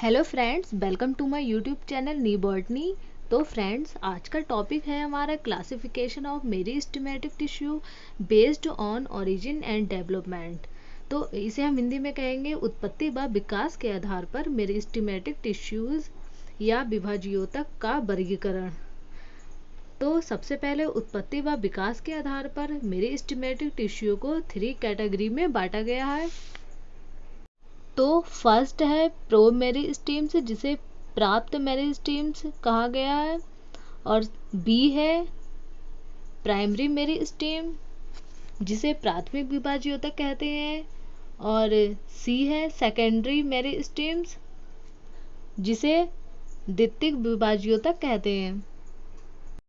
Hello friends, welcome to my YouTube channel नी botany. तो friends, आज का टॉपिक है हमारा classification of meristematic tissue based on origin and development. तो इसे हम हिंदी में कहेंगे उत्पत्ति व विकास के आधार पर मेरिस्टेमेटिक टिश्यूज या विभाज्योतक का वर्गीकरण। तो सबसे पहले उत्पत्ति व विकास के आधार पर मेरिस्टेमेटिक टिश्यू को 3 कैटेगरी में बांटा गया है। तो फर्स्ट है प्रो मेरिस्टेम्स, जिसे प्राप्त मेरिस्टेम्स कहा गया है, और बी है प्राइमरी मेरिस्टेम, जिसे प्राथमिक विभाज्योतक कहते हैं, और सी है सेकेंडरी मेरिस्टेम्स, जिसे द्वितीयक विभाज्योतक कहते हैं।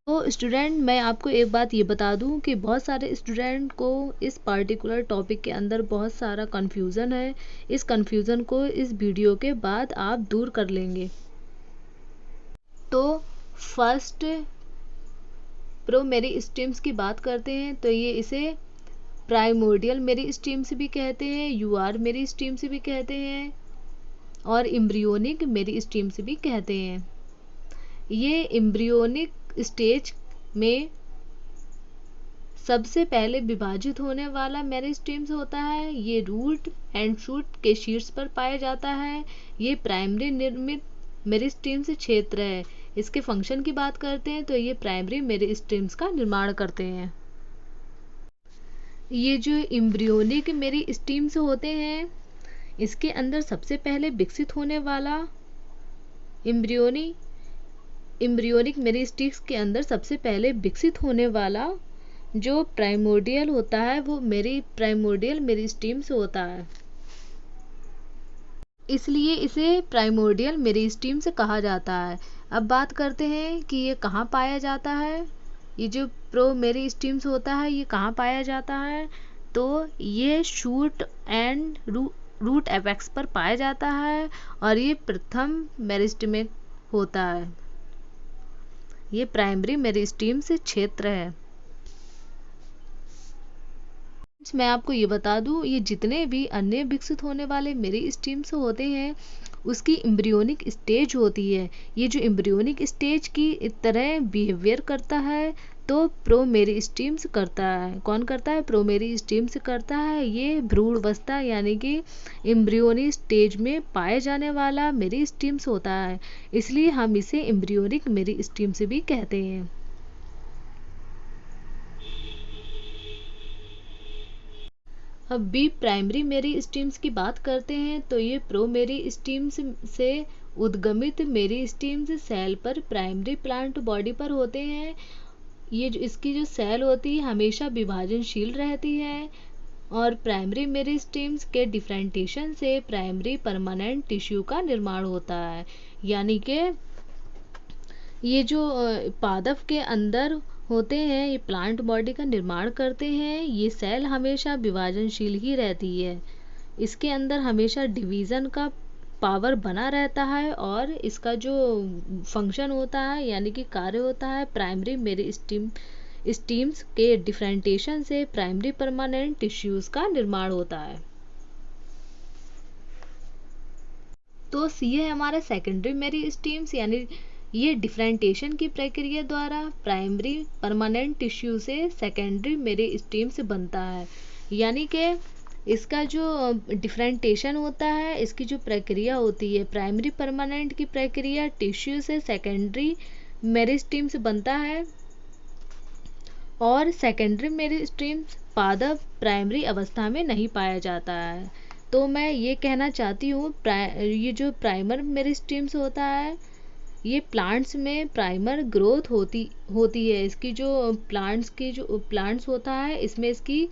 तो स्टूडेंट, मैं आपको एक बात ये बता दूं कि बहुत सारे स्टूडेंट को इस पर्टिकुलर टॉपिक के अंदर बहुत सारा कन्फ्यूज़न है। इस कन्फ्यूज़न को इस वीडियो के बाद आप दूर कर लेंगे। तो फर्स्ट प्रो मेरिस्टेम्स की बात करते हैं, तो ये इसे प्राइमोर्डियल मेरिस्टेम्स भी कहते हैं, यूआर मेरिस्टेम्स भी कहते हैं, और एम्ब्रियोनिक मेरिस्टेम्स भी कहते हैं। ये एम्ब्रियोनिक स्टेज में सबसे पहले विभाजित होने वाला मेरिस्टेम्स होता है। ये रूट एंड शूट के शीर्ष पर पाया जाता है। ये प्राइमरी निर्मित मेरिस्टेम्स क्षेत्र है। इसके फंक्शन की बात करते हैं तो ये प्राइमरी मेरिस्टेम्स का निर्माण करते हैं। ये जो एम्ब्रियोनिक मेरिस्टेम्स होते हैं, इसके अंदर सबसे पहले विकसित होने वाला एम्ब्रियोनिक मेरिस्टेम्स के अंदर सबसे पहले विकसित होने वाला जो प्राइमोर्डियल होता है वो प्राइमोर्डियल मेरिस्टेम्स होता है। इसलिए इसे प्राइमोर्डियल मेरिस्टेम्स कहा जाता है। अब बात करते हैं कि ये कहाँ पाया जाता है। ये जो प्रो मेरिस्टेम्स होता है ये कहाँ पाया जाता है, तो ये शूट एंड रूट एपेक्स पर पाया जाता है, और ये प्रथम मेरिस्टेम होता है। ये प्राइमरी मेरिस्टेम्स क्षेत्र है। मैं आपको ये बता दूं, ये जितने भी अन्य विकसित होने वाले मेरिस्टेम्स होते हैं उसकी एम्ब्रियोनिक स्टेज होती है। ये जो एम्ब्रियोनिक स्टेज की तरह बिहेवियर करता है तो प्रो मेरिस्टेम्स करता है। कौन करता है? प्रो मेरिस्टेम्स करता है। ये भ्रूणावस्था यानी कि एम्ब्रियोनिक स्टेज में पाए जाने वाला मेरिस्टेम्स होता है, इसलिए हम इसे एम्ब्रियोनिक मेरिस्टेम्स भी कहते हैं। अब बी प्राइमरी मेरिस्टेम्स की बात करते हैं, तो ये प्रो मेरिस्टेम्स से उद्गमित मेरिस्टेम्स सेल पर प्राइमरी प्लांट बॉडी पर होते हैं। ये जो इसकी जो सेल होती है हमेशा विभाजनशील रहती है, और प्राइमरी मेरिस्टेम्स के डिफरेंटिएशन से प्राइमरी परमानेंट टिश्यू का निर्माण होता है। यानी कि ये जो पादप के अंदर होते हैं, ये प्लांट बॉडी का निर्माण करते हैं। ये सेल हमेशा विभाजनशील ही रहती है। इसके अंदर हमेशा डिवीज़न का पावर बना रहता है, और इसका जो फंक्शन होता है यानी कि कार्य होता है प्राइमरी मेरिस्टेम्स के डिफरेंटिएशन से प्राइमरी परमानेंट टिश्यूज़ का निर्माण होता है। तो सी है हमारा सेकेंडरी मेरिस्टेम्स, यानी ये डिफरेंटिएशन की प्रक्रिया द्वारा प्राइमरी परमानेंट टिश्यू से सेकेंडरी मेरिस्टेम्स बनता है। यानी कि इसका जो डिफरेंटिएशन होता है, इसकी जो प्रक्रिया होती है प्राइमरी परमानेंट की प्रक्रिया, टिश्यू से सेकेंडरी मेरिस्टेम्स बनता है, और सेकेंडरी मेरिस्टेम्स पादप प्राइमरी अवस्था में नहीं पाया जाता है। तो मैं ये कहना चाहती हूँ, ये जो प्राइमर मेरिस्टेम्स होता है ये प्लांट्स में प्राइमर ग्रोथ होती है। इसकी जो प्लांट्स होता है इसमें इसकी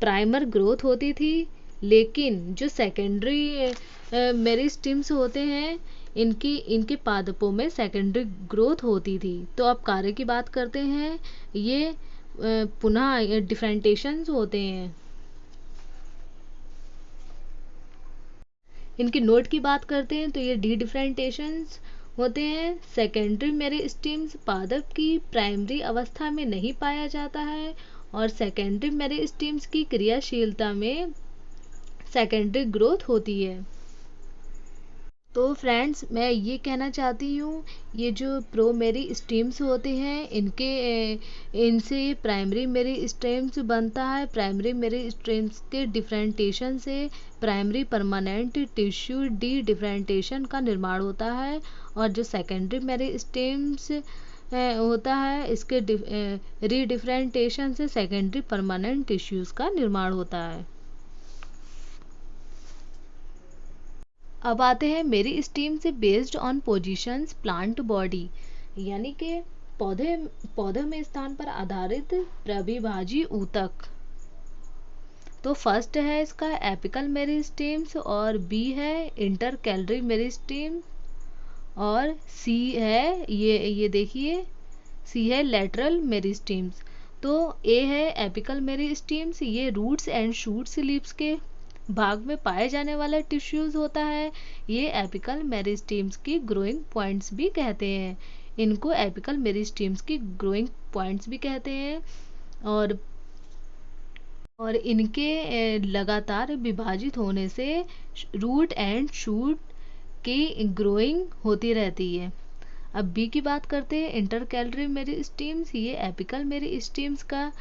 प्राइमर ग्रोथ होती थी, लेकिन जो सेकेंडरी मेरिस्टेम्स होते हैं इनके पादपों में सेकेंडरी ग्रोथ होती थी। तो अब कार्य की बात करते हैं, ये पुनः डिफरेंटिएशंस होते हैं। इनकी नोट की बात करते हैं तो ये डी डिफरेंटिएशंस होते हैं। सेकेंडरी मेरिस्टेम्स पादप की प्राइमरी अवस्था में नहीं पाया जाता है, और सेकेंडरी मेरिस्टेम्स की क्रियाशीलता में सेकेंडरी ग्रोथ होती है। तो फ्रेंड्स मैं ये कहना चाहती हूँ, ये जो प्राइमरी स्टेम्स होते हैं इनसे प्राइमरी मेरी स्टेम्स बनता है। प्राइमरी मेरी स्टेम्स के डिफरेंटेशन से primary permanent tissue D differentiation का निर्माण होता है। और जो सेकेंडरी मेरी स्टेम्स होता है, इसके रीडिफरेंटेशन से सेकेंडरी परमानेंट टिश्यूज़ का निर्माण होता है। अब आते हैं मेरी स्टीम से based on positions plant body, यानी कि पौधे में स्थान पर आधारित प्रविभाजी ऊतक। तो फर्स्ट है इसका एपिकल मेरिस्टेम्स, और बी है इंटरकैलरी मेरिस्टेम, और सी है ये देखिए, सी है लेटरल मेरिस्टेम्स। तो ए है एपिकल मेरिस्टेम्स, ये रूट्स एंड शूट्स लीव्स के भाग में पाए जाने वाला टिश्यूज होता है। ये एपिकल मेरिस्टेम्स की ग्रोइंग पॉइंट्स भी कहते हैं, इनको एपिकल मेरिस्टेम्स की ग्रोइंग पॉइंट्स भी कहते हैं। और इनके लगातार विभाजित होने से रूट एंड शूट की ग्रोइंग होती रहती है। अब बी की बात करते हैं, इंटरकैलरी मेरिस्टेम्स, ये एपिकल मेरिस्टेम्स का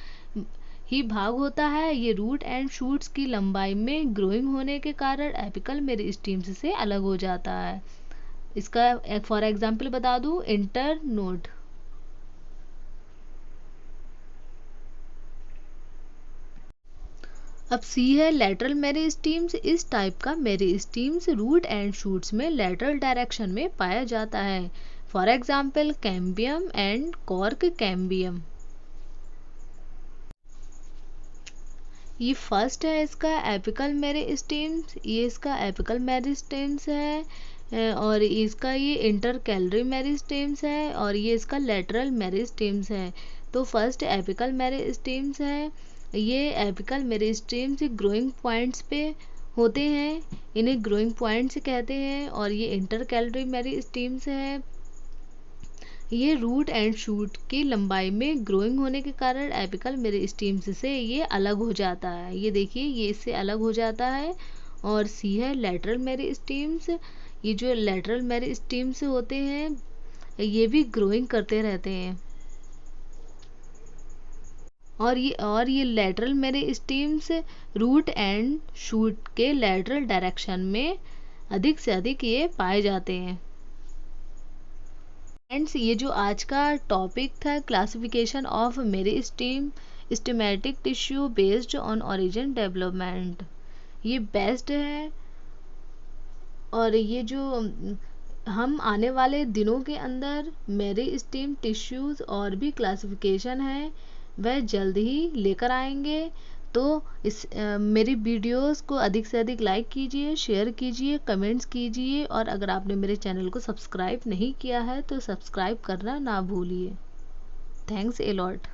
ही भाग होता है। ये रूट एंड शूट्स की लंबाई में ग्रोइंग होने के कारण एपिकल मेरिस्टेम्स से अलग हो जाता है। इसका फॉर एग्जांपल बता दूं, इंटरनोड। अब सी है लेटरल मेरिस्टेम्स, इस टाइप का मेरिस्टेम्स रूट एंड शूट्स में लेटरल डायरेक्शन में पाया जाता है। For example cambium and cork cambium. ये फर्स्ट है इसका एपिकल मेरिस्टेम्स, ये इसका एपिकल मेरिस्टेम्स है, और इसका ये इंटरकैलरी मेरिस्टेम्स है, और ये इसका लेटरल मेरिस्टेम्स है। तो फर्स्ट एपिकल मेरिस्टेम्स है, ये एपिकल मेरिस्टेम्स ग्रोइंग पॉइंट्स पे होते हैं, इन्हें ग्रोइंग पॉइंट्स कहते हैं। और ये इंटरकैलरी मेरिस्टेम्स है, ये रूट एंड शूट की लंबाई में ग्रोइंग होने के कारण एपिकल मेरिस्टेम्स से ये अलग हो जाता है। ये देखिए, ये इससे अलग हो जाता है। और सी है लेटरल मेरिस्टेम्स, ये जो लेटरल मेरिस्टेम्स होते हैं ये भी ग्रोइंग करते रहते हैं। और ये lateral meristems root and shoot के लेटरल डायरेक्शन में अधिक से अधिक ये पाए जाते हैं। फ्रेंड्स, ये जो आज का टॉपिक था, classification of meristem systematic tissue based on origin development, ये बेस्ट है। और ये जो हम आने वाले दिनों के अंदर मेरिस्टेम टिश्यूज और भी क्लासिफिकेशन है वह जल्द ही लेकर आएंगे। तो मेरी वीडियोस को अधिक से अधिक लाइक कीजिए, शेयर कीजिए, कमेंट्स कीजिए, और अगर आपने मेरे चैनल को सब्सक्राइब नहीं किया है तो सब्सक्राइब करना ना भूलिए। Thanks a lot.